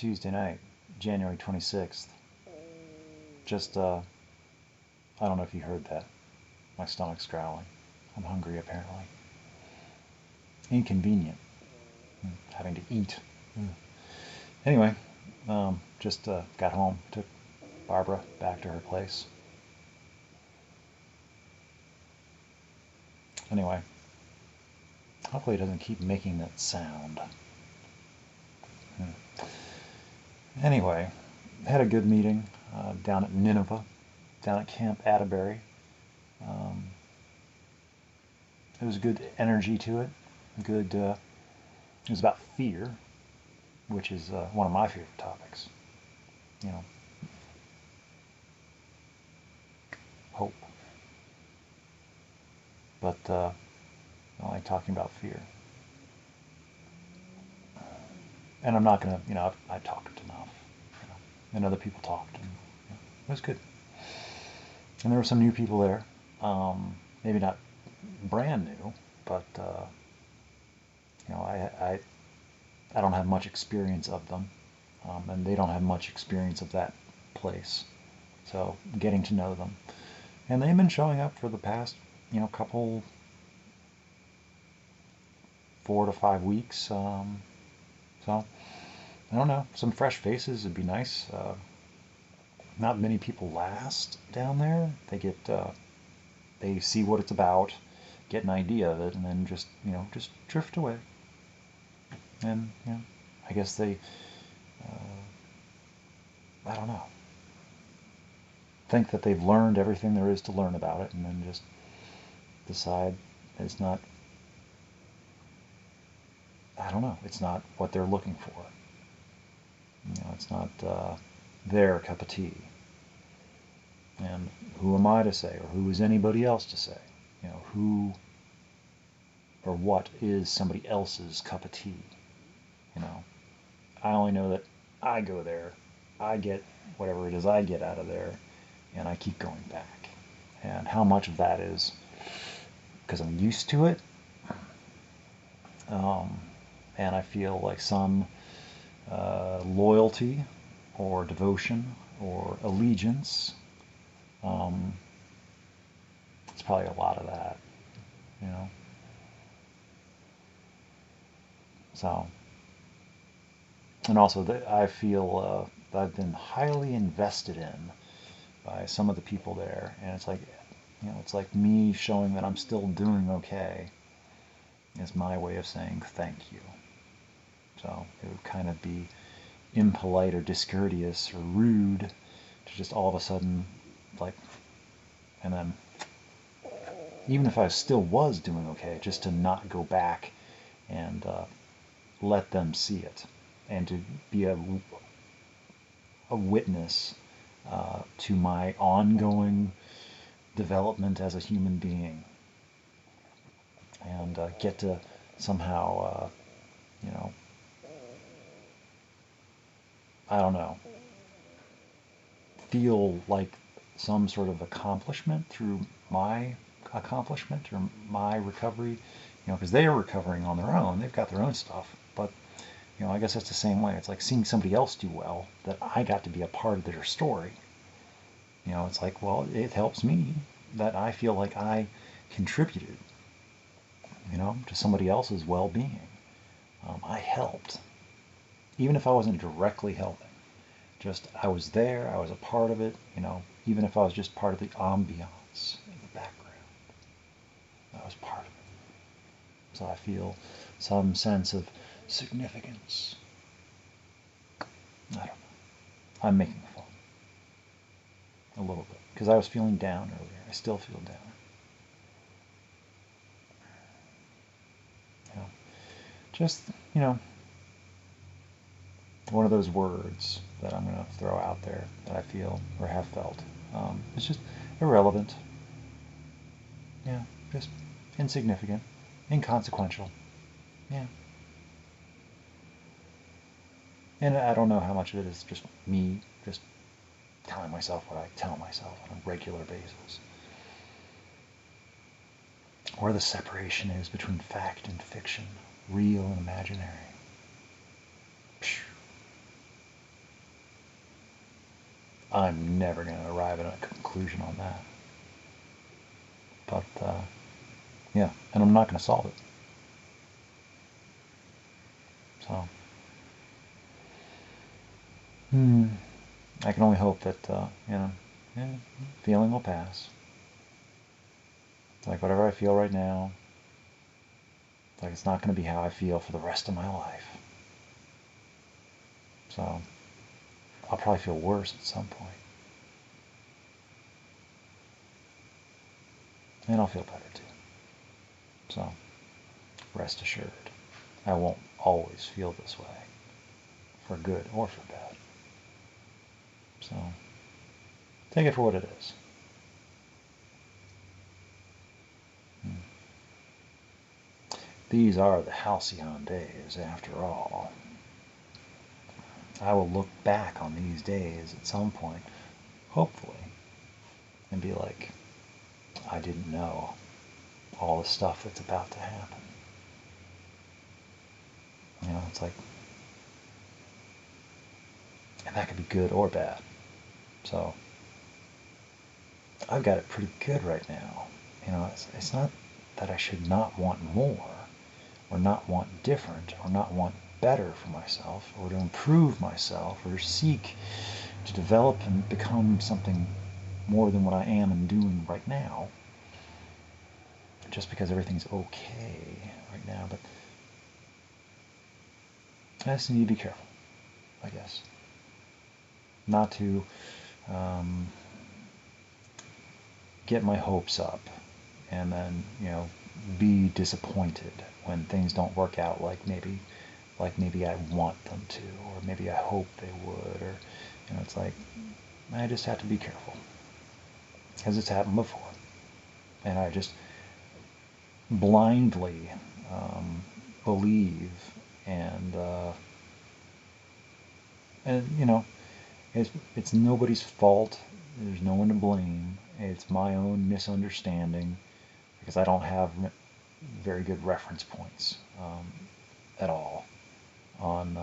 Tuesday night, January 26th. Just, I don't know if you heard that. My stomach's growling. I'm hungry, apparently. Inconvenient. Having to eat. Anyway, just got home, took Barbara back to her place. Anyway, hopefully it doesn't keep making that sound. Anyway, had a good meeting down at Nineveh, down at Camp Atterbury. It was good energy to it. Good. It was about fear, which is one of my favorite topics. You know, hope. But I don't like talking about fear. And I'm not going to, I talked enough. And other people talked. And it was good. And there were some new people there. Maybe not brand new, but, I don't have much experience of them. And they don't have much experience of that place. So getting to know them. And they've been showing up for the past, couple 4 to 5 weeks. So I don't know. Some fresh faces would be nice. Not many people last down there. They see what it's about, get an idea of it, and then just drift away. And I guess they, I don't know, think that they've learned everything there is to learn about it, and then just decide it's not. I don't know. It's not what they're looking for. It's not their cup of tea. And who am I to say, or who is anybody else to say? Who or what is somebody else's cup of tea? I only know that I go there, I get whatever it is I get out of there, and I keep going back. And how much of that is because I'm used to it, and I feel like some loyalty or devotion or allegiance. It's probably a lot of that, So, and also I feel I've been highly invested in by some of the people there, and it's like me showing that I'm still doing okay is my way of saying thank you. So it would kind of be impolite or discourteous or rude to just all of a sudden, and then even if I still was doing okay, just to not go back and let them see it, and to be a witness to my ongoing development as a human being, and get to somehow, I don't know, feel like some sort of accomplishment through my accomplishment or my recovery, because they are recovering on their own. They've got their own stuff, but I guess that's the same way. It's like seeing somebody else do well, that I got to be a part of their story. It's like, well, it helps me that I feel like I contributed, to somebody else's well-being. I helped, even if I wasn't directly helping. Just I was there, I was a part of it, even if I was just part of the ambiance in the background. I was part of it. So I feel some sense of significance. I don't know. I'm making fun. A little bit. Because I was feeling down earlier. I still feel down. Just, one of those words that I'm going to throw out there that I feel or have felt. It's just irrelevant. Yeah, just insignificant, inconsequential. Yeah. And I don't know how much of it is just me just telling myself what I tell myself on a regular basis. Where the separation is between fact and fiction, real and imaginary. I'm never going to arrive at a conclusion on that. But, yeah, and I'm not going to solve it. So, I can only hope that, yeah, feeling will pass. Like whatever I feel right now, like it's not going to be how I feel for the rest of my life. So, I'll probably feel worse at some point. And I'll feel better too. So, rest assured, I won't always feel this way, for good or for bad. So, take it for what it is. These are the halcyon days, after all. I will look back on these days at some point, hopefully, and be like, I didn't know all the stuff that's about to happen. You know, it's like, and that could be good or bad. So, I've got it pretty good right now. You know, it's not that I should not want more, or not want different, or not want better for myself, or to improve myself, or seek to develop and become something more than what I am and doing right now, just because everything's okay right now. But I just need to be careful, I guess, not to get my hopes up and then, you know, be disappointed when things don't work out like maybe I want them to, or maybe I hope they would, or, you know, it's like, I just have to be careful, because it's happened before, and I just blindly believe, and you know, it's nobody's fault. There's no one to blame. It's my own misunderstanding, because I don't have very good reference points at all on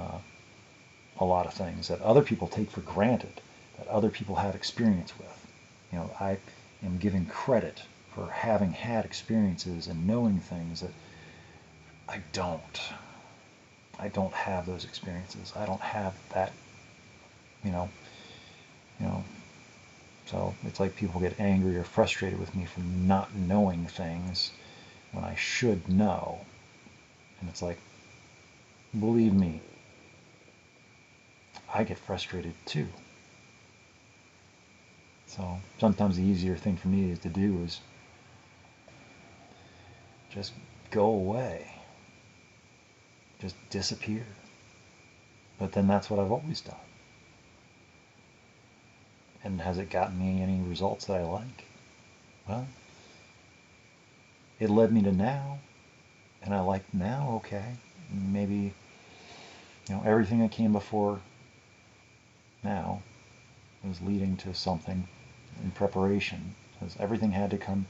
a lot of things that other people take for granted, that other people have experience with. You know, I am giving credit for having had experiences and knowing things that I don't. I don't have those experiences. I don't have that, you know, so it's like people get angry or frustrated with me for not knowing things when I should know. And it's like, believe me, I get frustrated too. So sometimes the easier thing for me to do is just go away. Just disappear. But then that's what I've always done. And has it gotten me any results that I like? Well, it led me to now, and I like now, okay. Maybe, you know, everything that came before now was leading to something in preparation, because everything had to come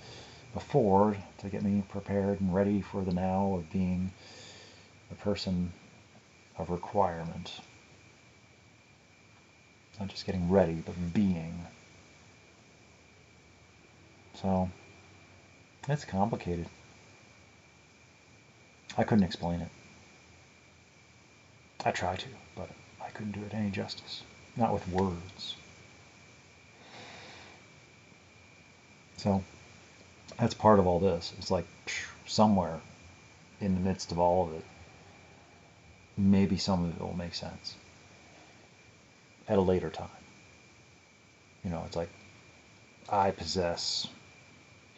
before to get me prepared and ready for the now of being a person of requirement. Not just getting ready, but being. So, it's complicated. I couldn't explain it. I tried to, but I couldn't do it any justice. Not with words. So, that's part of all this. It's like somewhere in the midst of all of it, maybe some of it will make sense at a later time. You know, it's like I possess,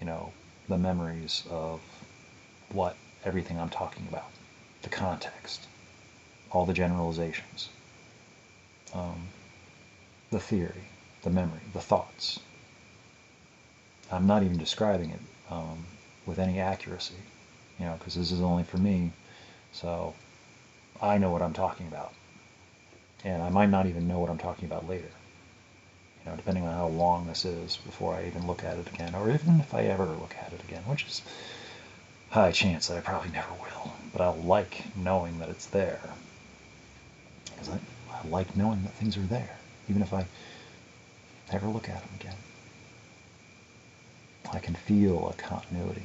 you know, the memories of what everything I'm talking about, the context, all the generalizations, the theory, the memory, the thoughts. I'm not even describing it with any accuracy, you know, because this is only for me, so I know what I'm talking about. And I might not even know what I'm talking about later, you know, depending on how long this is before I even look at it again, or even if I ever look at it again, which is high chance that I probably never will. But I like knowing that it's there, because I like knowing that things are there, even if I never look at them again. I can feel a continuity.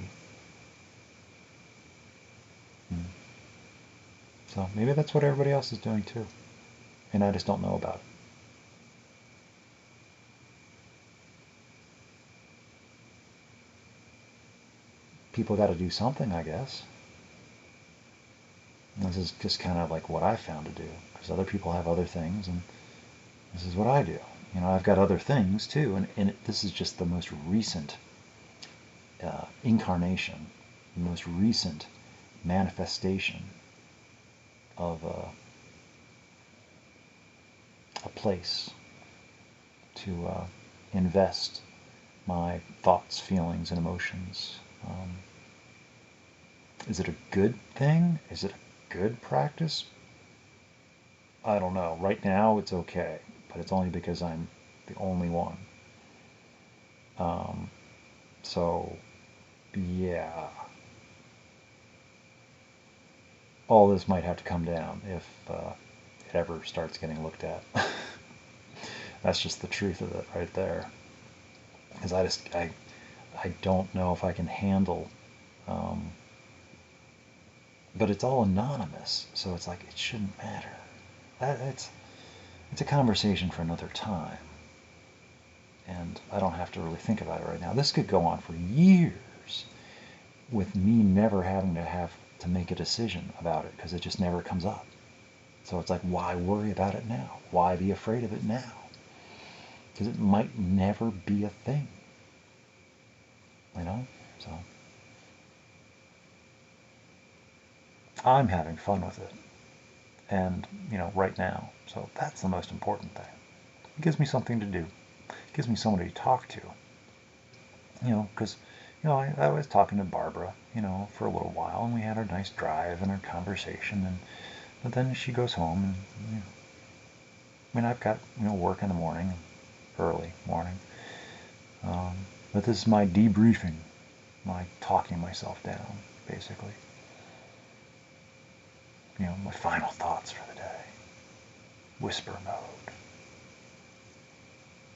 So maybe that's what everybody else is doing too. And I just don't know about it. People got to do something, I guess. And this is just kind of like what I found to do, because other people have other things, and this is what I do. I've got other things too, and this is just the most recent incarnation, the most recent manifestation of a place to invest my thoughts, feelings, and emotions. Is it a good thing? Is it a good practice? I don't know. Right now it's okay, but it's only because I'm the only one. So, yeah. All this might have to come down if it ever starts getting looked at. That's just the truth of it right there. Because I don't know if I can handle, but it's all anonymous, so it's like it shouldn't matter. It's a conversation for another time, and I don't have to really think about it right now. This could go on for years with me never having to make a decision about it, because it just never comes up. So it's like, why worry about it now? Why be afraid of it now? Because it might never be a thing. So I'm having fun with it, and right now. So that's the most important thing. It gives me something to do. It gives me somebody to talk to. Because I was talking to Barbara, for a little while, and we had our nice drive and our conversation, but then she goes home, and I've got work in the morning, early morning, but this is my debriefing, my talking myself down, basically. My final thoughts for the day. Whisper mode.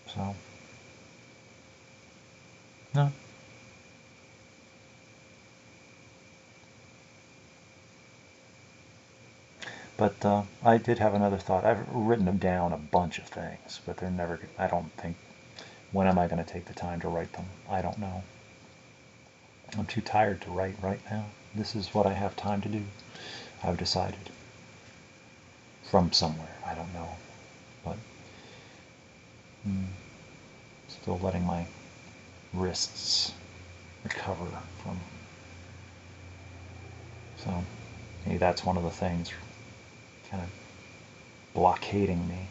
So, no. But I did have another thought. I've written down a bunch of things, but they're never, I don't think, when am I going to take the time to write them? I don't know. I'm too tired to write right now. This is what I have time to do. I've decided. From somewhere, I don't know. But still letting my wrists recover from. So maybe that's one of the things kind of blockading me.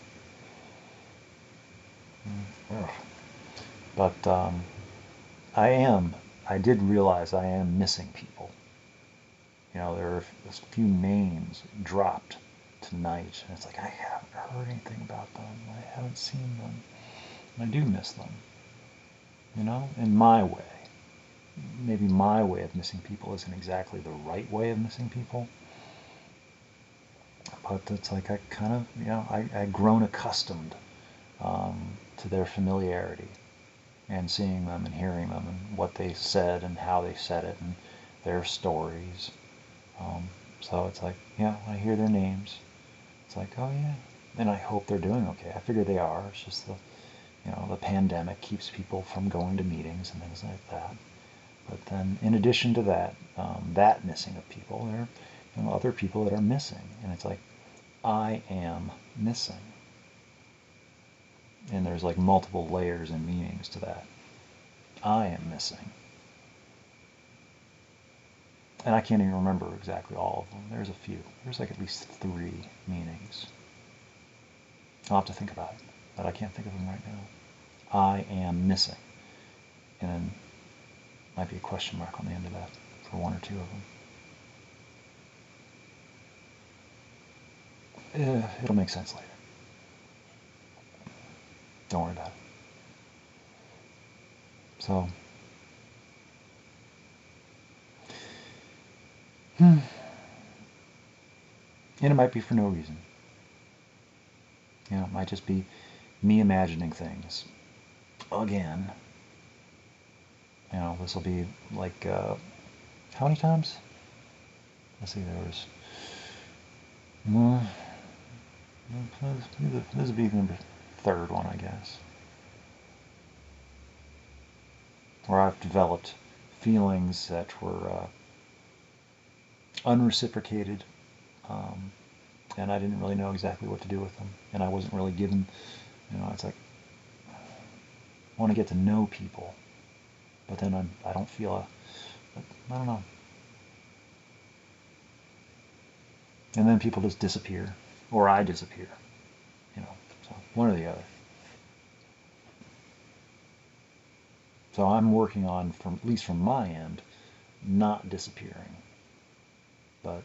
But I did realize I am missing people. There are a few names dropped tonight, and it's like, I haven't heard anything about them. I haven't seen them. And I do miss them. In my way. Maybe my way of missing people isn't exactly the right way of missing people. But it's like I kind of, I'd grown accustomed to their familiarity, and seeing them and hearing them and what they said and how they said it and their stories. So it's like, I hear their names. It's like, oh yeah. And I hope they're doing okay. I figure they are. It's just the pandemic keeps people from going to meetings and things like that. But then in addition to that, that missing of people, there are other people that are missing. And it's like, I am missing. And there's like multiple layers and meanings to that. I am missing. And I can't even remember exactly all of them. There's a few. There's like at least 3 meanings. I'll have to think about it, but I can't think of them right now. I am missing. And then might be a question mark on the end of that for 1 or 2 of them. It'll make sense later. Don't worry about it. So, and it might be for no reason. It might just be me imagining things again. This will be like, how many times? Let's see, there was, well, this would be the third one, I guess, where I've developed feelings that were unreciprocated, and I didn't really know exactly what to do with them, and I wasn't really given, it's like, I want to get to know people, but then I don't feel I don't know. And then people just disappear, or I disappear, so one or the other. So I'm working on, at least from my end, not disappearing. But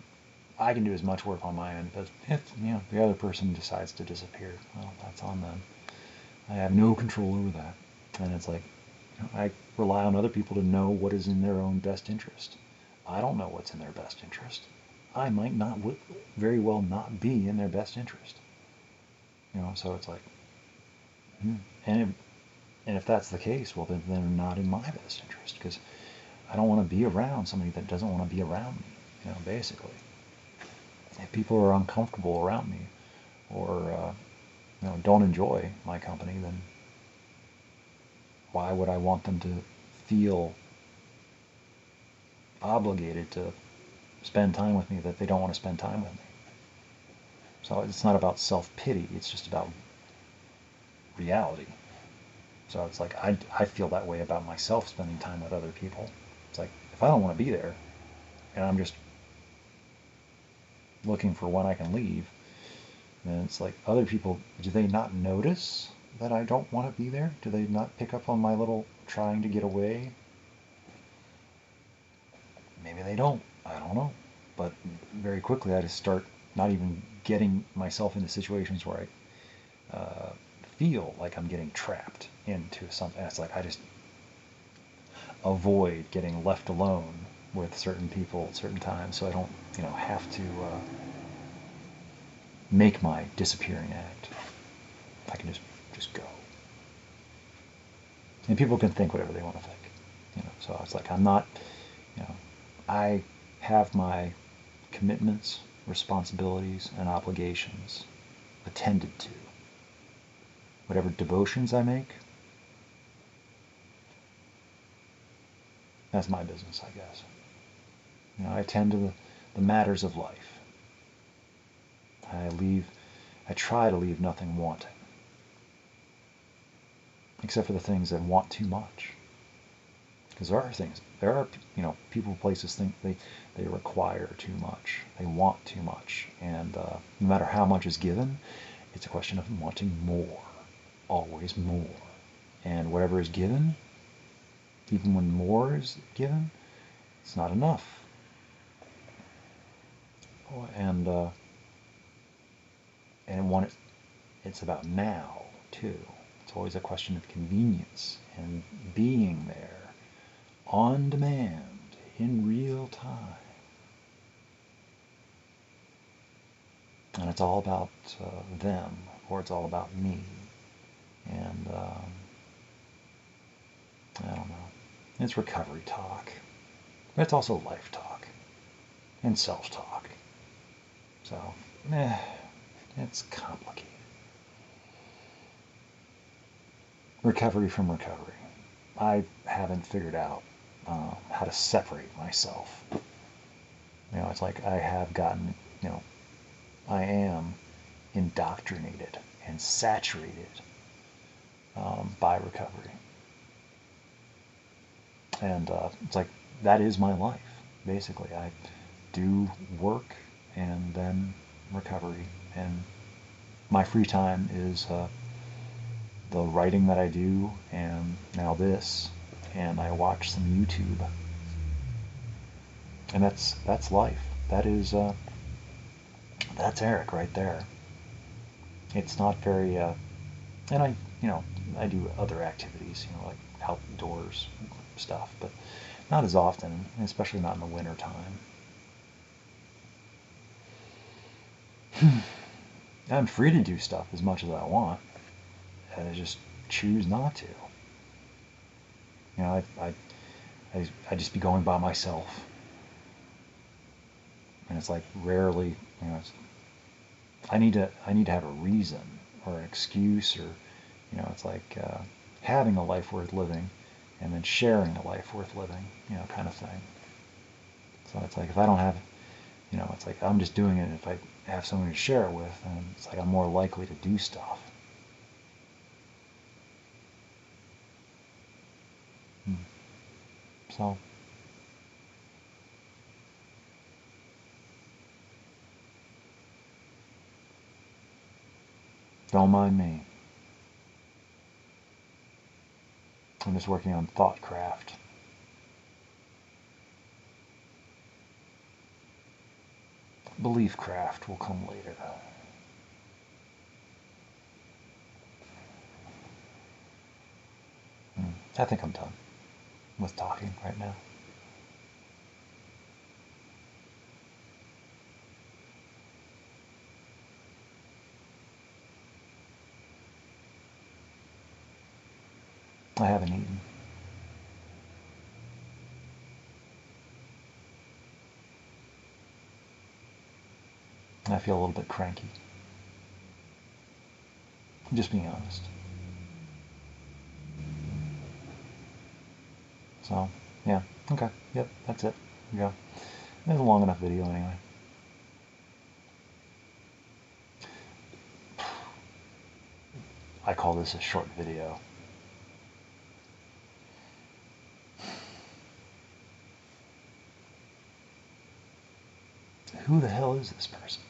I can do as much work on my end, but if the other person decides to disappear, well, that's on them. I have no control over that. And it's like, I rely on other people to know what is in their own best interest. I don't know what's in their best interest. I might not very well not be in their best interest. So it's like, and if that's the case, well, then they're not in my best interest, because I don't want to be around somebody that doesn't want to be around me, basically. If people are uncomfortable around me, or don't enjoy my company, then why would I want them to feel obligated to spend time with me that they don't want to spend time with me? So it's not about self-pity, it's just about reality. So it's like, I feel that way about myself spending time with other people. It's like, if I don't want to be there, and I'm just looking for when I can leave, then it's like, other people, do they not notice that I don't want to be there? Do they not pick up on my little trying to get away? Maybe they don't. I don't know. But very quickly I just start not even getting myself into situations where I feel like I'm getting trapped into something. It's like I just avoid getting left alone with certain people at certain times, so I don't, have to make my disappearing act. I can just go. And people can think whatever they want to think. So it's like, I'm not, I have my commitments, responsibilities, and obligations attended to. Whatever devotions I make, that's my business, I guess. I attend to the matters of life. I try to leave nothing wanting, except for the things that want too much. Because there are people, places think they require too much, they want too much, and no matter how much is given, it's a question of wanting more, always more. And whatever is given, even when more is given, it's not enough. And it's about now too. It's always a question of convenience and being there, on demand, in real time. And it's all about them, or it's all about me. And I don't know. It's recovery talk. But it's also life talk. And self-talk. So, it's complicated. Recovery from recovery. I haven't figured out how to separate myself. It's like I have gotten, I am indoctrinated and saturated by recovery. And it's like, that is my life, basically. I do work and then recovery. And my free time is the writing that I do, and now this, and I watch some YouTube. And that's life. That is, that's Eric right there. It's not very, and I do other activities, like outdoors stuff, but not as often, especially not in the winter time. I'm free to do stuff as much as I want, and I just choose not to. You know, I just be going by myself, and it's like rarely, you know, I need to have a reason or an excuse, or you know, it's like having a life worth living, and then sharing a life worth living, you know, kind of thing. So it's like if I don't have, you know, it's like I'm just doing it if I have someone to share it with, and it's like I'm more likely to do stuff. Hmm. So don't mind me. I'm just working on thought craft. Belief craft will come later. Hmm. I think I'm done with talking right now. I haven't eaten. I feel a little bit cranky. I'm just being honest. So, yeah. Okay. Yep, that's it. There you go. It's a long enough video anyway. I call this a short video. Who the hell is this person?